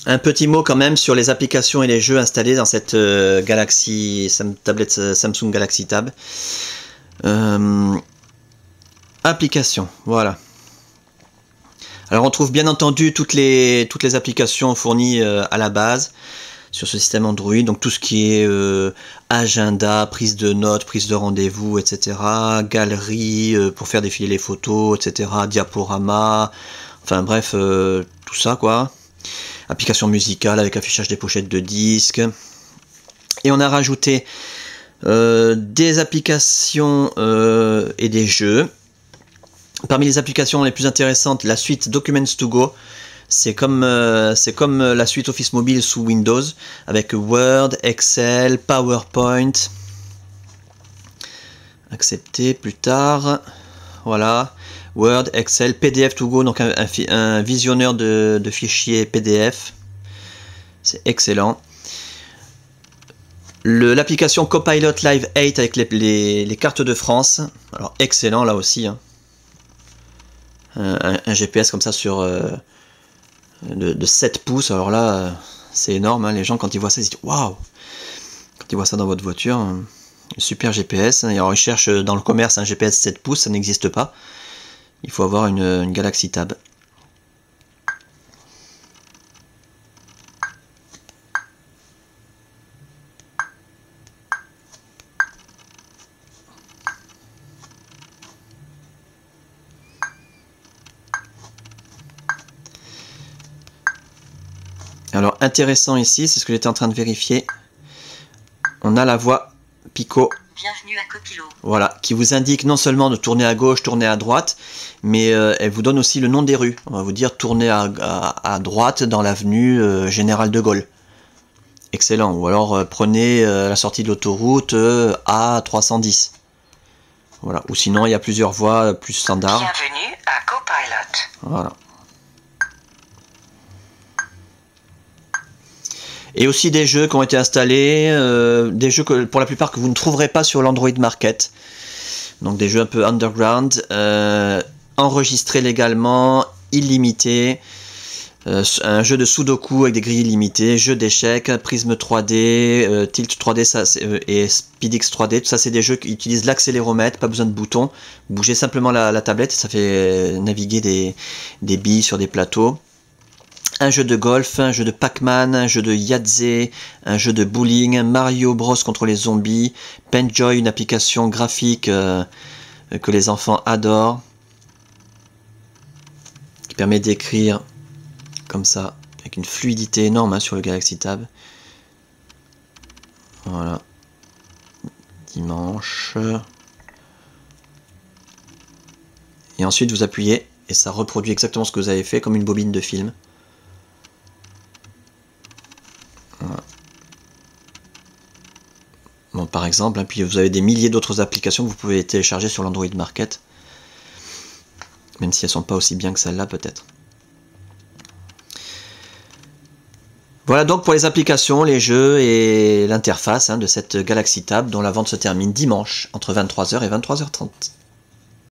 Un petit mot quand même sur les applications et les jeux installés dans cette tablette Samsung Galaxy Tab. Applications, voilà. Alors on trouve bien entendu toutes les applications fournies à la base sur ce système Android, donc tout ce qui est agenda, prise de notes, prise de rendez-vous, etc. Galerie pour faire défiler les photos, etc. Diaporama, enfin bref, tout ça quoi. Application musicale avec affichage des pochettes de disques. Et on a rajouté des applications et des jeux. Parmi les applications les plus intéressantes, la suite Documents to Go. C'est comme la suite Office Mobile sous Windows, avec Word, Excel, PowerPoint. Accepter plus tard. Voilà. Word, Excel, PDF to go, donc un visionneur de fichiers PDF. C'est excellent. L'application Copilot Live 8 avec les cartes de France. Alors excellent là aussi. Hein. Un GPS comme ça sur de 7 pouces. Alors là, c'est énorme. Hein. Les gens quand ils voient ça, ils se disent waouh! Quand ils voient ça dans votre voiture, super GPS. Et alors ils cherchent dans le commerce un GPS 7 pouces, ça n'existe pas. Il faut avoir une Galaxy Tab. Alors intéressant ici, c'est ce que j'étais en train de vérifier. On a la voix Pico. Bienvenue à Copilot. Voilà, qui vous indique non seulement de tourner à gauche, tourner à droite, mais elle vous donne aussi le nom des rues. On va vous dire tourner à droite dans l'avenue Général de Gaulle. Excellent. Ou alors prenez la sortie de l'autoroute A310. Voilà. Ou sinon il y a plusieurs voies plus standards. Bienvenue à Copilot. Voilà. Et aussi des jeux qui ont été installés, des jeux que pour la plupart que vous ne trouverez pas sur l'Android Market. Donc des jeux un peu underground, enregistrés légalement, illimités, un jeu de Sudoku avec des grilles illimitées, jeu d'échecs, Prisme 3D, Tilt 3D ça, et SpeedX 3D, tout ça c'est des jeux qui utilisent l'accéléromètre, pas besoin de boutons, vous bougez simplement la tablette et ça fait naviguer des billes sur des plateaux. Un jeu de golf, un jeu de Pac-Man, un jeu de Yahtzee, un jeu de bowling, Mario Bros contre les zombies, Penjoy, une application graphique que les enfants adorent, qui permet d'écrire comme ça, avec une fluidité énorme hein, sur le Galaxy Tab. Voilà. Dimanche. Et ensuite vous appuyez et ça reproduit exactement ce que vous avez fait comme une bobine de film. Voilà. Bon, par exemple, hein, puis vous avez des milliers d'autres applications que vous pouvez télécharger sur l'Android Market, même si elles ne sont pas aussi bien que celle-là peut-être. Voilà donc pour les applications, les jeux et l'interface hein, de cette Galaxy Tab dont la vente se termine dimanche entre 23h et 23h30.